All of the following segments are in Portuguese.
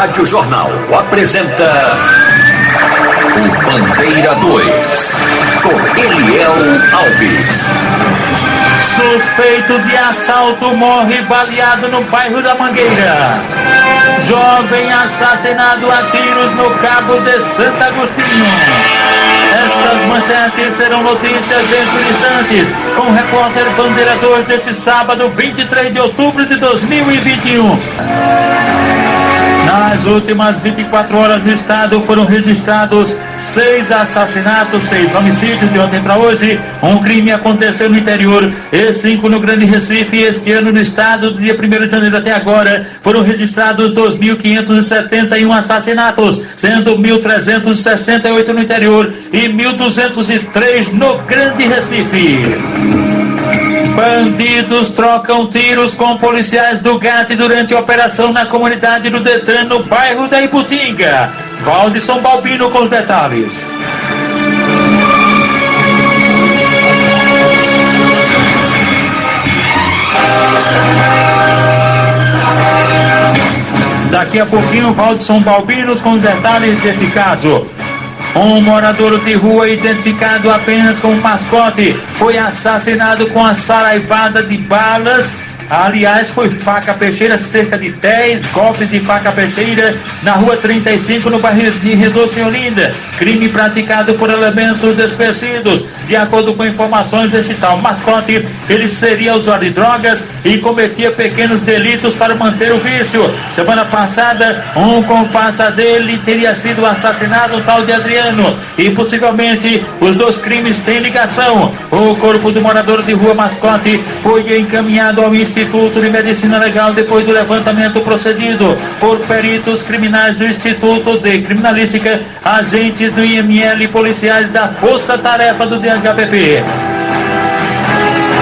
Rádio Jornal apresenta o Bandeira 2, com Eliel Alves. Suspeito de assalto morre baleado no bairro da Mangueira. Jovem assassinado a tiros no Cabo de Santo Agostinho. Estas manchetes serão notícias dentro de instantes, com o repórter Bandeira 2 deste sábado, 23 de outubro de 2021. Nas últimas 24 horas no estado foram registrados 6 assassinatos, 6 homicídios de ontem para hoje. Um crime aconteceu no interior e 5 no Grande Recife. Este ano no estado, do dia 1º de janeiro até agora, foram registrados 2.571 assassinatos, sendo 1.368 no interior e 1.203 no Grande Recife. Bandidos trocam tiros com policiais do GAT durante a operação na comunidade do Detran, no bairro da Iputinga. Valdisson Balbino com os detalhes. Daqui a pouquinho, Valdisson Balbino com os detalhes deste caso. Um morador de rua identificado apenas como mascote foi assassinado com a saraivada de balas. Aliás, foi faca peixeira, cerca de 10 golpes de faca peixeira na rua 35, no bairro de Redondo, em Olinda. Crime praticado por elementos desconhecidos. De acordo com informações, este tal mascote, ele seria usuário de drogas e cometia pequenos delitos para manter o vício. Semana passada, um comparsa dele teria sido assassinado, o tal de Adriano, e possivelmente os dois crimes têm ligação. O corpo do morador de rua mascote foi encaminhado ao Instituto de Medicina Legal depois do levantamento procedido por peritos criminais do Instituto de Criminalística, agentes do IML e policiais da Força Tarefa do DHPP.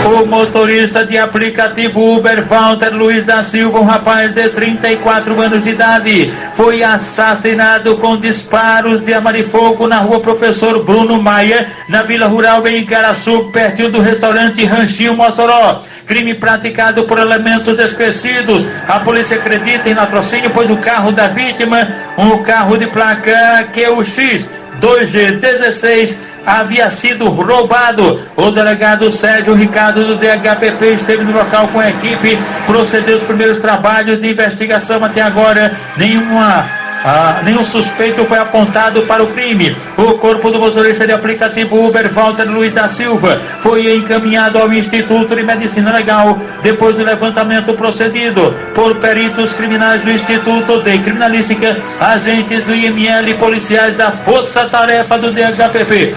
O motorista de aplicativo Uber, Walter Luiz da Silva, um rapaz de 34 anos de idade, foi assassinado com disparos de arma de fogo na rua Professor Bruno Maia, na Vila Rural em Icaraçu, pertinho do restaurante Ranchinho Mossoró. Crime praticado por elementos desconhecidos. A polícia acredita em latrocínio, pois o carro da vítima, um carro de placa QX 2G16, havia sido roubado. O delegado Sérgio Ricardo do DHPP esteve no local com a equipe, procedeu os primeiros trabalhos de investigação. Até agora, nenhum suspeito foi apontado para o crime. O corpo do motorista de aplicativo Uber, Walter Luiz da Silva, foi encaminhado ao Instituto de Medicina Legal depois do levantamento procedido por peritos criminais do Instituto de Criminalística, agentes do IML e policiais da Força Tarefa do DHPP.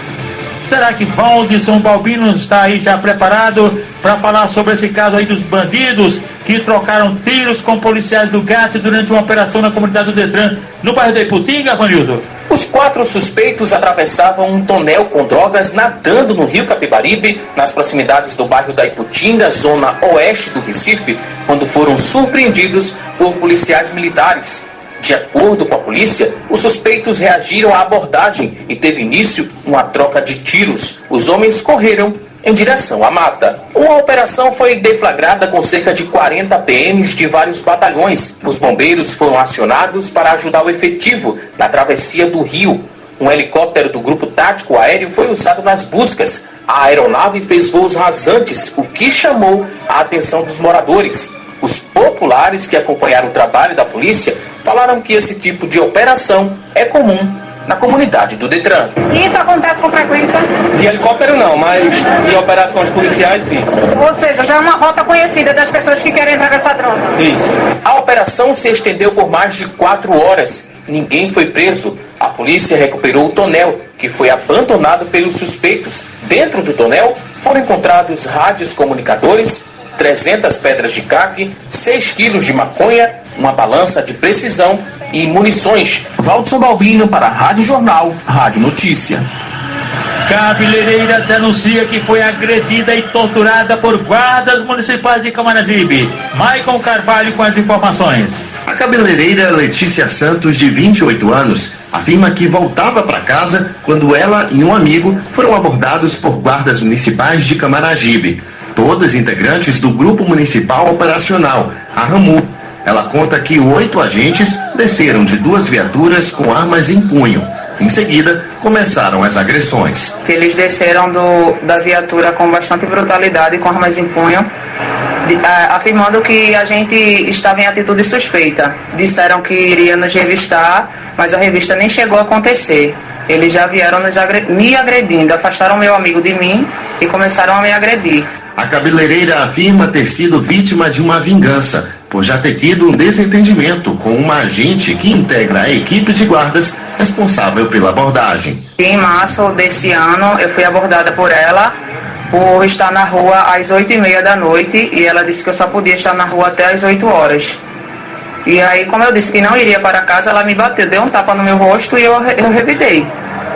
Será que Valdisson Balbino está aí já preparado para falar sobre esse caso aí dos bandidos que trocaram tiros com policiais do GAT durante uma operação na comunidade do Detran, no bairro da Iputinga, Vanildo? Os 4 suspeitos atravessavam um tonel com drogas nadando no rio Capibaribe, nas proximidades do bairro da Iputinga, zona oeste do Recife, quando foram surpreendidos por policiais militares. De acordo com a polícia, os suspeitos reagiram à abordagem e teve início uma troca de tiros. Os homens correram em direção à mata. Uma operação foi deflagrada com cerca de 40 PMs de vários batalhões. Os bombeiros foram acionados para ajudar o efetivo na travessia do rio. Um helicóptero do Grupo Tático Aéreo foi usado nas buscas. A aeronave fez voos rasantes, o que chamou a atenção dos moradores. Os populares que acompanharam o trabalho da polícia falaram que esse tipo de operação é comum na comunidade do Detran. Isso acontece com frequência? De helicóptero não, mas de operações policiais sim. Ou seja, já é uma rota conhecida das pessoas que querem atravessar droga. Isso. A operação se estendeu por mais de 4 horas. Ninguém foi preso. A polícia recuperou o tonel, que foi abandonado pelos suspeitos. Dentro do tonel foram encontrados rádios comunicadores, 300 pedras de crack, 6 quilos de maconha, uma balança de precisão e munições. Valdisson Balbino para a Rádio Jornal, Rádio Notícia. Cabeleireira denuncia que foi agredida e torturada por guardas municipais de Camaragibe. Maicon Carvalho com as informações. A cabeleireira Letícia Santos, de 28 anos, afirma que voltava para casa quando ela e um amigo foram abordados por guardas municipais de Camaragibe. Todas integrantes do Grupo Municipal Operacional, a RAMU. Ela conta que 8 agentes desceram de 2 viaturas com armas em punho. Em seguida, começaram as agressões. Eles desceram da viatura com bastante brutalidade, com armas em punho, afirmando que a gente estava em atitude suspeita. Disseram que iria nos revistar, mas a revista nem chegou a acontecer. Eles já vieram me agredindo, afastaram meu amigo de mim e começaram a me agredir. A cabeleireira afirma ter sido vítima de uma vingança, por já ter tido um desentendimento com uma agente que integra a equipe de guardas responsável pela abordagem. Em março desse ano, eu fui abordada por ela por estar na rua às 8h30 da noite e ela disse que eu só podia estar na rua até às 8 horas. E aí, como eu disse que não iria para casa, ela me bateu, deu um tapa no meu rosto e eu revidei.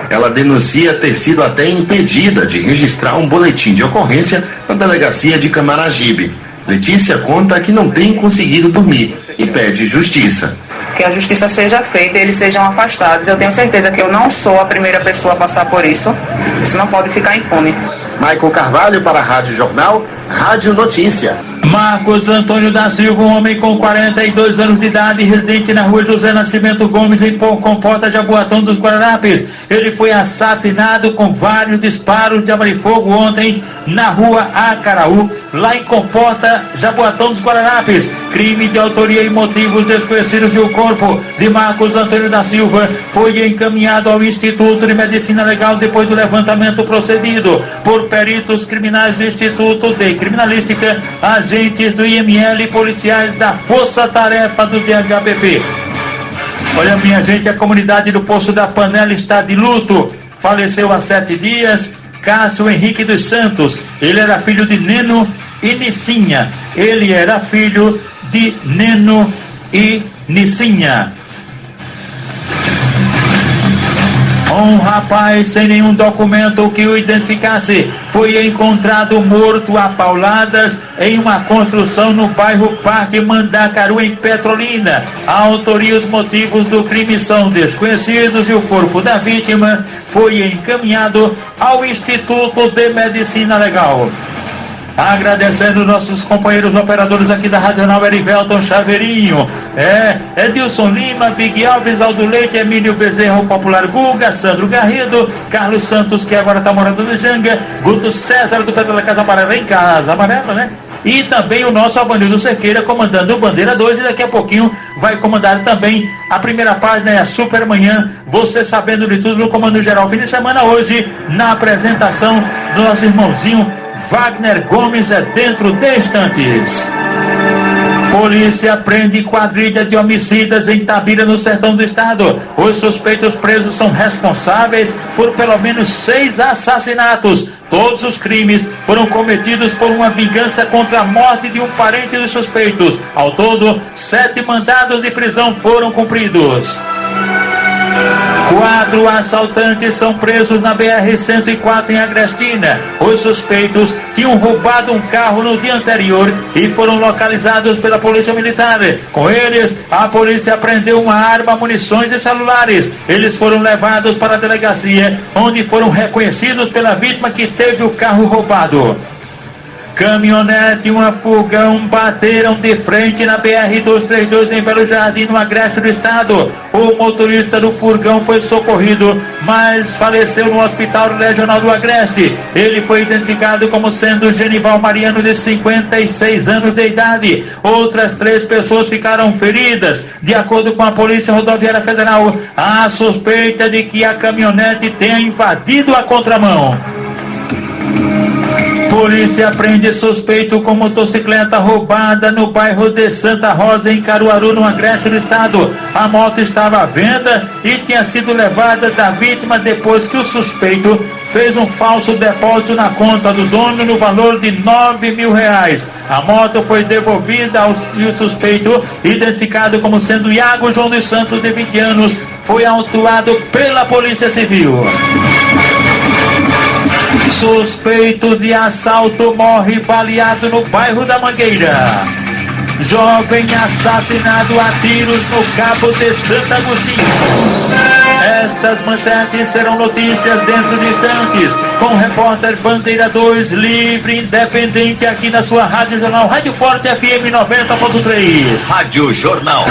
Ela denuncia ter sido até impedida de registrar um boletim de ocorrência na delegacia de Camaragibe. Letícia conta que não tem conseguido dormir e pede justiça. Que a justiça seja feita e eles sejam afastados. Eu tenho certeza que eu não sou a primeira pessoa a passar por isso. Isso não pode ficar impune. Michael Carvalho para a Rádio Jornal, Rádio Notícia. Marcos Antônio da Silva, um homem com 42 anos de idade, residente na rua José Nascimento Gomes, em Comporta, Jaboatão dos Guararapes. Ele foi assassinado com vários disparos de arma de fogo ontem na rua Acaraú, lá em Comporta, Jaboatão dos Guararapes. Crime de autoria e motivos desconhecidos. E o corpo de Marcos Antônio da Silva foi encaminhado ao Instituto de Medicina Legal depois do levantamento procedido por peritos criminais do Instituto de Criminalística, agentes do IML e policiais da Força Tarefa do DHPP. Olha, minha gente, a comunidade do Poço da Panela está de luto. Faleceu há 7 dias Cássio Henrique dos Santos. Ele era filho de Neno e Nicinha. Ele era filho de Neno e Nicinha. Um rapaz sem nenhum documento que o identificasse foi encontrado morto a pauladas em uma construção no bairro Parque Mandacaru, em Petrolina. A autoria e os motivos do crime são desconhecidos e o corpo da vítima foi encaminhado ao Instituto de Medicina Legal. Agradecendo nossos companheiros operadores aqui da Rádio Jornal, Erivelton Chaveirinho, Edilson Lima, Big Alves, Aldo Leite, Emílio Bezerra, o Popular Guga, Sandro Garrido, Carlos Santos, que agora está morando no Janga, Guto César do Pedro da Casa Amarela, em Casa Amarela, né? E também o nosso Abanildo Cerqueira comandando o Bandeira 2, e daqui a pouquinho vai comandar também a primeira página, a Super Manhã, você sabendo de tudo no Comando Geral. Fim de semana hoje, na apresentação do nosso irmãozinho Wagner Gomes, dentro de instantes. Polícia prende quadrilha de homicidas em Tabira, no sertão do estado. Os suspeitos presos são responsáveis por pelo menos 6 assassinatos. Todos os crimes foram cometidos por uma vingança contra a morte de um parente dos suspeitos. Ao todo, 7 mandados de prisão foram cumpridos. 4 assaltantes são presos na BR-104 em Agrestina. Os suspeitos tinham roubado um carro no dia anterior e foram localizados pela Polícia Militar. Com eles, a polícia apreendeu uma arma, munições e celulares. Eles foram levados para a delegacia, onde foram reconhecidos pela vítima que teve o carro roubado. Caminhonete e uma furgão bateram de frente na BR-232 em Belo Jardim, no Agreste do estado. O motorista do furgão foi socorrido, mas faleceu no Hospital Regional do Agreste. Ele foi identificado como sendo Genival Mariano, de 56 anos de idade. Outras 3 pessoas ficaram feridas. De acordo com a Polícia Rodoviária Federal, há suspeita de que a caminhonete tenha invadido a contramão. Polícia prende suspeito com motocicleta roubada no bairro de Santa Rosa, em Caruaru, no Agreste do estado. A moto estava à venda e tinha sido levada da vítima depois que o suspeito fez um falso depósito na conta do dono no valor de R$9.000. A moto foi devolvida e o suspeito, identificado como sendo Iago João dos Santos, de 20 anos, foi autuado pela Polícia Civil. Suspeito de assalto morre baleado no bairro da Mangueira. Jovem assassinado a tiros no Cabo de Santo Agostinho. Estas manchetes serão notícias dentro de instantes, com o repórter Bandeira 2, livre, independente, aqui na sua Rádio Jornal, Rádio Forte FM 90.3. Rádio Jornal.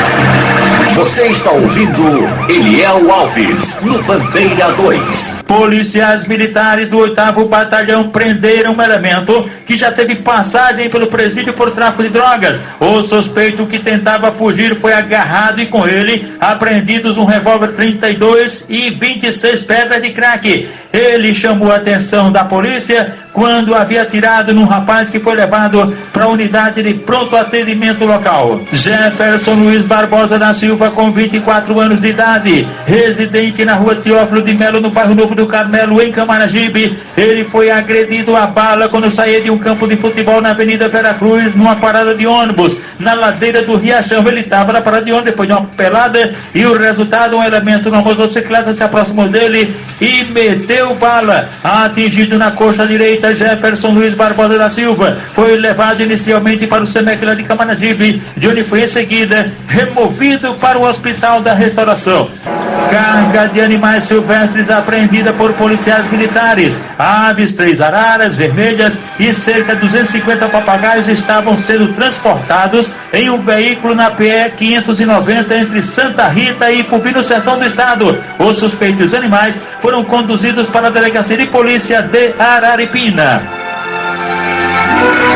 Você está ouvindo Eliel Alves, no Bandeira 2. Policiais militares do 8º Batalhão prenderam um elemento que já teve passagem pelo presídio por tráfico de drogas. O suspeito que tentava fugir foi agarrado e com ele apreendidos um revólver 32 e 26 pedras de crack. Ele chamou a atenção da polícia quando havia atirado num rapaz que foi levado para a unidade de pronto atendimento local. Jefferson Luiz Barbosa da Silva, com 24 anos de idade, residente na rua Teófilo de Melo, no bairro Novo do Carmelo, em Camaragibe. Ele foi agredido a bala quando saía de um campo de futebol na Avenida Veracruz, numa parada de ônibus, na ladeira do Riachão. Ele estava na parada de ônibus depois de uma pelada e o resultado, um elemento numa motocicleta se aproximou dele e meteu bala. Atingido na coxa direita, Jefferson Luiz Barbosa da Silva foi levado inicialmente para o SEMEC lá de Camaragibe, de onde foi em seguida removido para o Hospital da Restauração. Carga de animais silvestres apreendida por policiais militares. Aves, 3 araras vermelhas e cerca de 250 papagaios estavam sendo transportados em um veículo na PE 590 entre Santa Rita e Ipubi, no sertão do estado. Os suspeitos animais foram conduzidos para a delegacia de polícia de Araripina.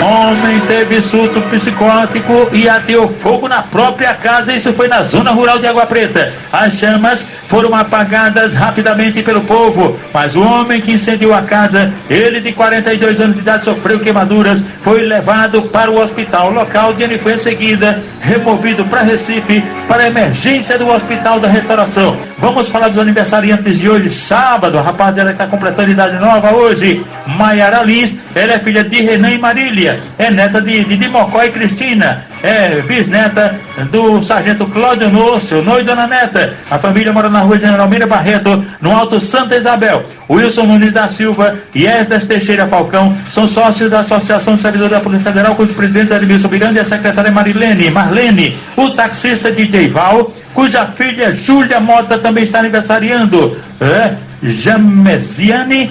Homem teve surto psicótico e ateou fogo na própria casa. Isso foi na zona rural de Água Preta. As chamas foram apagadas rapidamente pelo povo, mas o homem que incendiou a casa, ele de 42 anos de idade, sofreu queimaduras, foi levado para o hospital local, onde ele foi em seguida removido para Recife, para a emergência do Hospital da Restauração. Vamos falar dos aniversariantes de hoje, sábado. A rapaziada que está completando idade nova hoje. Maiara Lins, ela é filha de Renan e Marília, é neta de Mocó e Cristina, é bisneta do sargento Cláudio Nócio, noivo e dona Neta. A família mora na rua General Mira Barreto, no Alto Santa Isabel. Wilson Nunes da Silva e Esdras Teixeira Falcão são sócios da Associação de Servidores da Polícia Federal, cujo presidente é Edmilson Miranda e a secretária é Marlene. O taxista DJ Val, cuja filha Júlia Mota também está aniversariando. Jamesiane,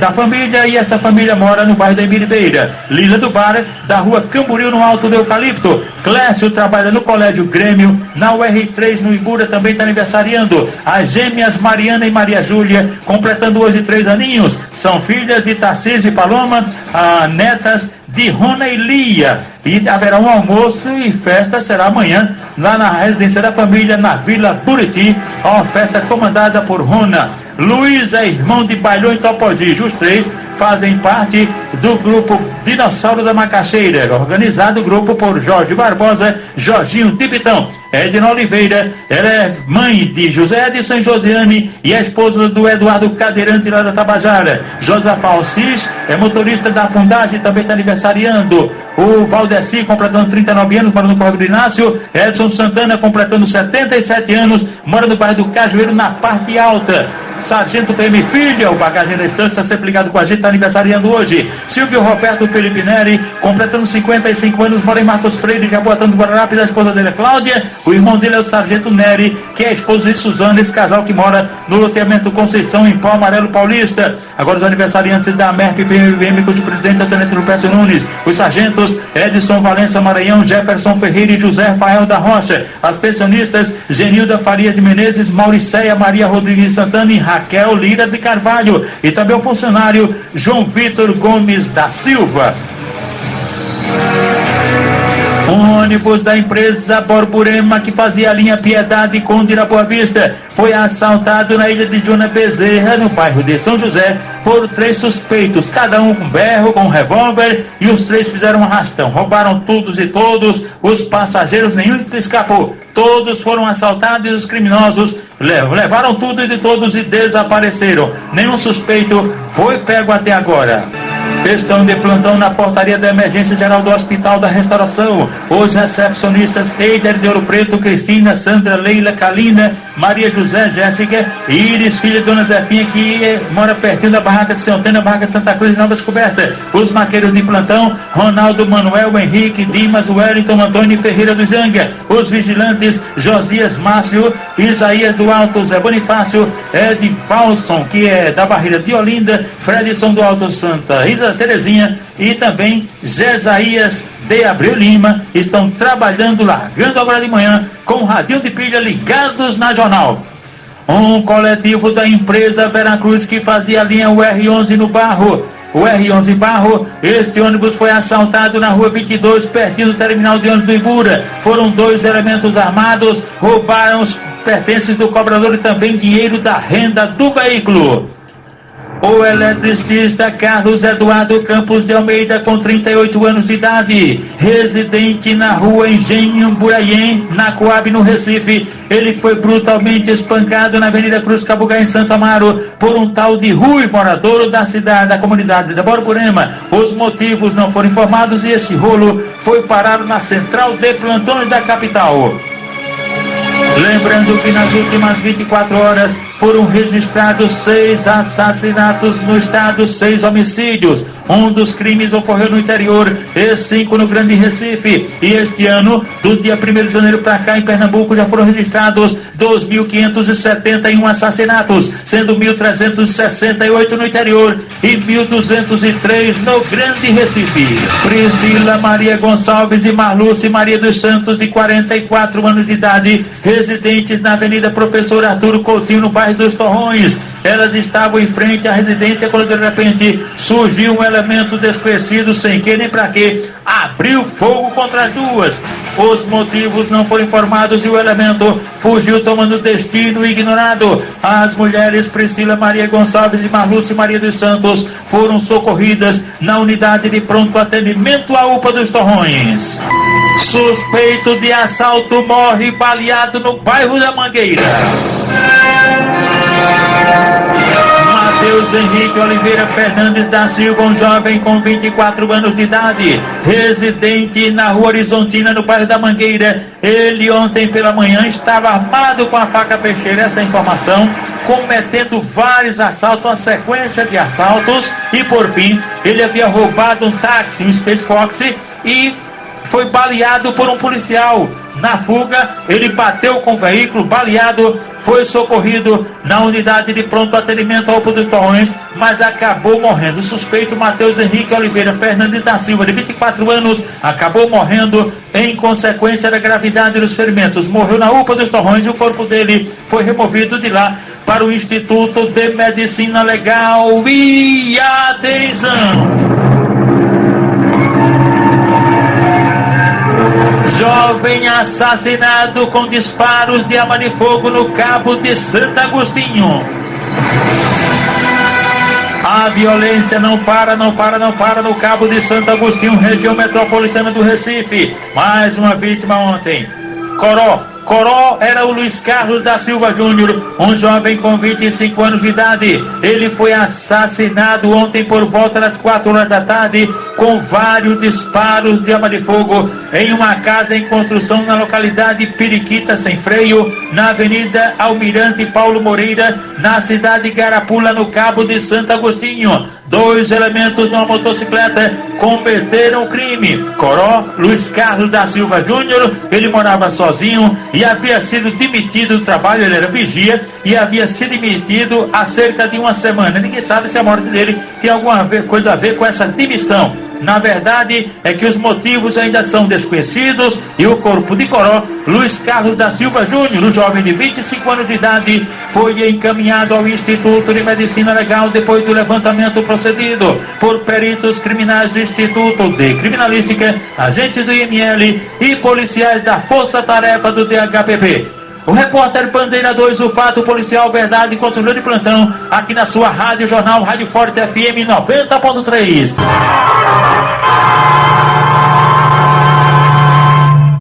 da família, e essa família mora no bairro da Emiribeira. Lila do Bar, da rua Camboriú, no Alto do Eucalipto. Clécio trabalha no Colégio Grêmio, na UR3, no Ibura, também está aniversariando. As gêmeas Mariana e Maria Júlia, completando hoje 3 aninhos, são filhas de Tarcísio e Paloma, netas de Rona e Lia. E haverá um almoço e festa, será amanhã, lá na residência da família, na Vila Buriti, uma festa comandada por Rona. Luiz é irmão de Bailão e Topogis. Os 3 fazem parte do grupo Dinossauro da Macaxeira, organizado o grupo por Jorge Barbosa, Jorginho Tibitão. Edna Oliveira, ela é mãe de José Edson e Josiane e a esposa do Eduardo Cadeirante, lá da Tabajara. Josafá Alcis é motorista da Fundagem, também está aniversariando. O Valdeci, completando 39 anos, mora no Córrego do Inácio. Edson Santana, completando 77 anos, mora no bairro do Cajueiro, na parte alta. Sargento PM Filha, o bagagem da estância, sempre ligado com a gente, está aniversariando hoje. Silvio Roberto Felipe Neri, completando 55 anos, mora em Marcos Freire, Jaboatão dos Guararapes. A esposa dele é Cláudia, o irmão dele é o Sargento Neri, que é esposo de Suzana, esse casal que mora no loteamento Conceição, em Pau Amarelo Paulista. Agora os aniversariantes da MERP PMVM, cujo presidente é o Tenente Lupécio Nunes. Os sargentos Edson Valença Maranhão, Jefferson Ferreira e José Rafael da Rocha. As pensionistas Genilda Farias de Menezes, Mauricéia Maria Rodrigues Santana e Raquel Lira de Carvalho. E também o funcionário João Vitor Gomes da Silva. Um ônibus da empresa Borborema, que fazia a linha Piedade Conde Boa Vista, foi assaltado na ilha de Juna Bezerra, no bairro de São José, por 3 suspeitos, cada um com berro, com revólver, e os 3 fizeram um arrastão. Roubaram todos e todos, os passageiros, nenhum escapou. Todos foram assaltados e os criminosos levaram tudo de todos e desapareceram. Nenhum suspeito foi pego até agora. Estão de plantão na portaria da emergência geral do Hospital da Restauração. Os recepcionistas Eider de Ouro Preto, Cristina, Sandra, Leila, Kalina, Maria José Jéssica, Iris, filha de Dona Zefinha, que mora pertinho da barraca de São Antônio, barraca de Santa Cruz, Nova Descoberta. Os maqueiros de plantão, Ronaldo, Manuel, Henrique, Dimas, Wellington, Antônio Ferreira do Janga. Os vigilantes, Josias Márcio, Isaías do Alto, Zé Bonifácio, Ed Falson, que é da Barreira de Olinda, Fredson do Alto Santa, Isa Terezinha e também Jesaías de Abreu Lima, estão trabalhando, largando agora de manhã, com o radinho de pilha ligados na jornal. Um coletivo da empresa Veracruz que fazia a linha UR11 no Barro. O R11 Barro, este ônibus foi assaltado na rua 22, pertinho do terminal de ônibus do Ibura. Foram 2 elementos armados, roubaram os pertences do cobrador e também dinheiro da renda do veículo. O eletricista Carlos Eduardo Campos de Almeida, com 38 anos de idade, residente na rua Engenho Buraiém, na Coab, no Recife. Ele foi brutalmente espancado na Avenida Cruz Cabugá, em Santo Amaro, por um tal de Rui, morador da cidade, da comunidade de Borborema. Os motivos não foram informados e esse rolo foi parado na central de plantões da capital. Lembrando que nas últimas 24 horas foram registrados 6 assassinatos no estado, 6 homicídios. Um dos crimes ocorreu no interior e 5 no Grande Recife. E este ano, do dia 1º de janeiro para cá, em Pernambuco, já foram registrados 2.571 assassinatos, sendo 1.368 no interior e 1.203 no Grande Recife. Priscila Maria Gonçalves e Marluce Maria dos Santos, de 44 anos de idade, residentes na Avenida Professor Arturo Coutinho, no bairro dos Torrões. Elas estavam em frente à residência quando de repente surgiu um elemento desconhecido, sem que nem para que, abriu fogo contra as duas. Os motivos não foram informados e o elemento fugiu tomando destino ignorado. As mulheres Priscila Maria Gonçalves e Marluce Maria dos Santos foram socorridas na unidade de pronto atendimento à UPA dos Torrões. Suspeito de assalto morre baleado no bairro da Mangueira. Matheus Henrique Oliveira Fernandes da Silva, um jovem com 24 anos de idade, residente na Rua Horizontina, no bairro da Mangueira. Ele ontem pela manhã estava armado com a faca peixeira, essa informação, cometendo vários assaltos, uma sequência de assaltos, e por fim ele havia roubado um táxi, um Space Fox, e foi baleado por um policial. Na fuga, ele bateu com o veículo, baleado, foi socorrido na unidade de pronto atendimento ao UPA dos Torrões, mas acabou morrendo. O suspeito, Matheus Henrique Oliveira Fernandes da Silva, de 24 anos, acabou morrendo em consequência da gravidade dos ferimentos. Morreu na UPA dos Torrões e o corpo dele foi removido de lá para o Instituto de Medicina Legal. E atenção! Jovem assassinado com disparos de arma de fogo no Cabo de Santo Agostinho. A violência não para no Cabo de Santo Agostinho, região metropolitana do Recife. Mais uma vítima ontem. Coró era o Luiz Carlos da Silva Júnior, um jovem com 25 anos de idade. Ele foi assassinado ontem por volta das 4 horas da tarde, com vários disparos de arma de fogo, em uma casa em construção na localidade Periquita Sem Freio, na Avenida Almirante Paulo Moreira, na cidade de Garapula, no Cabo de Santo Agostinho. 2 elementos numa motocicleta cometeram o crime. Coró, Luiz Carlos da Silva Júnior, ele morava sozinho e havia sido demitido do trabalho, ele era vigia e havia sido demitido há cerca de uma semana. Ninguém sabe se a morte dele tem alguma coisa a ver com essa demissão. Na verdade, é que os motivos ainda são desconhecidos e o corpo de Coró, Luiz Carlos da Silva Júnior, um jovem de 25 anos de idade, foi encaminhado ao Instituto de Medicina Legal depois do levantamento procedido por peritos criminais do Instituto de Criminalística, agentes do IML e policiais da Força Tarefa do DHPP. O repórter Bandeira 2, o fato policial, verdade e controle de plantão, aqui na sua Rádio Jornal, Rádio Forte FM 90.3.